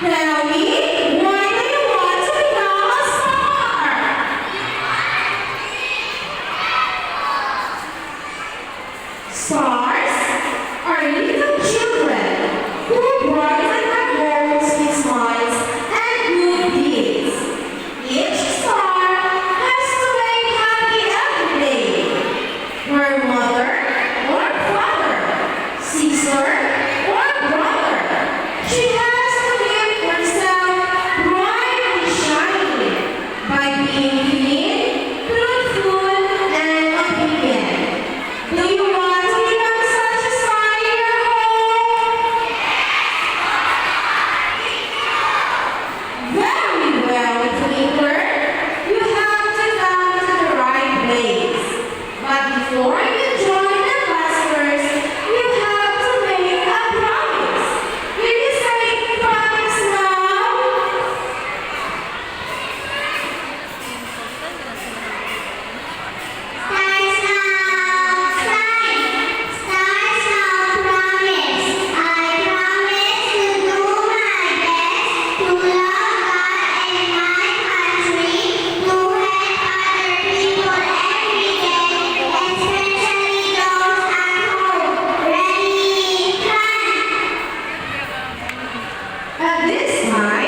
Tell me, why do you want to become a star? Stars are little children who brighten our worlds with smiles and good deeds. Each star has to make happy every day. Her mother or father, sister or brother, she has to keep herself brightly shining by being clean, truthful, and obedient. Do you want to become such a star in your home? Very well, Twinkler. You have to come to the right place. But before you join the classers, you have to make a promise. Will you say promise now? Stars now shine, stars now promise. I promise to do my best to love God and my country, to help other people every day, especially those at home. Ready, run! At this time,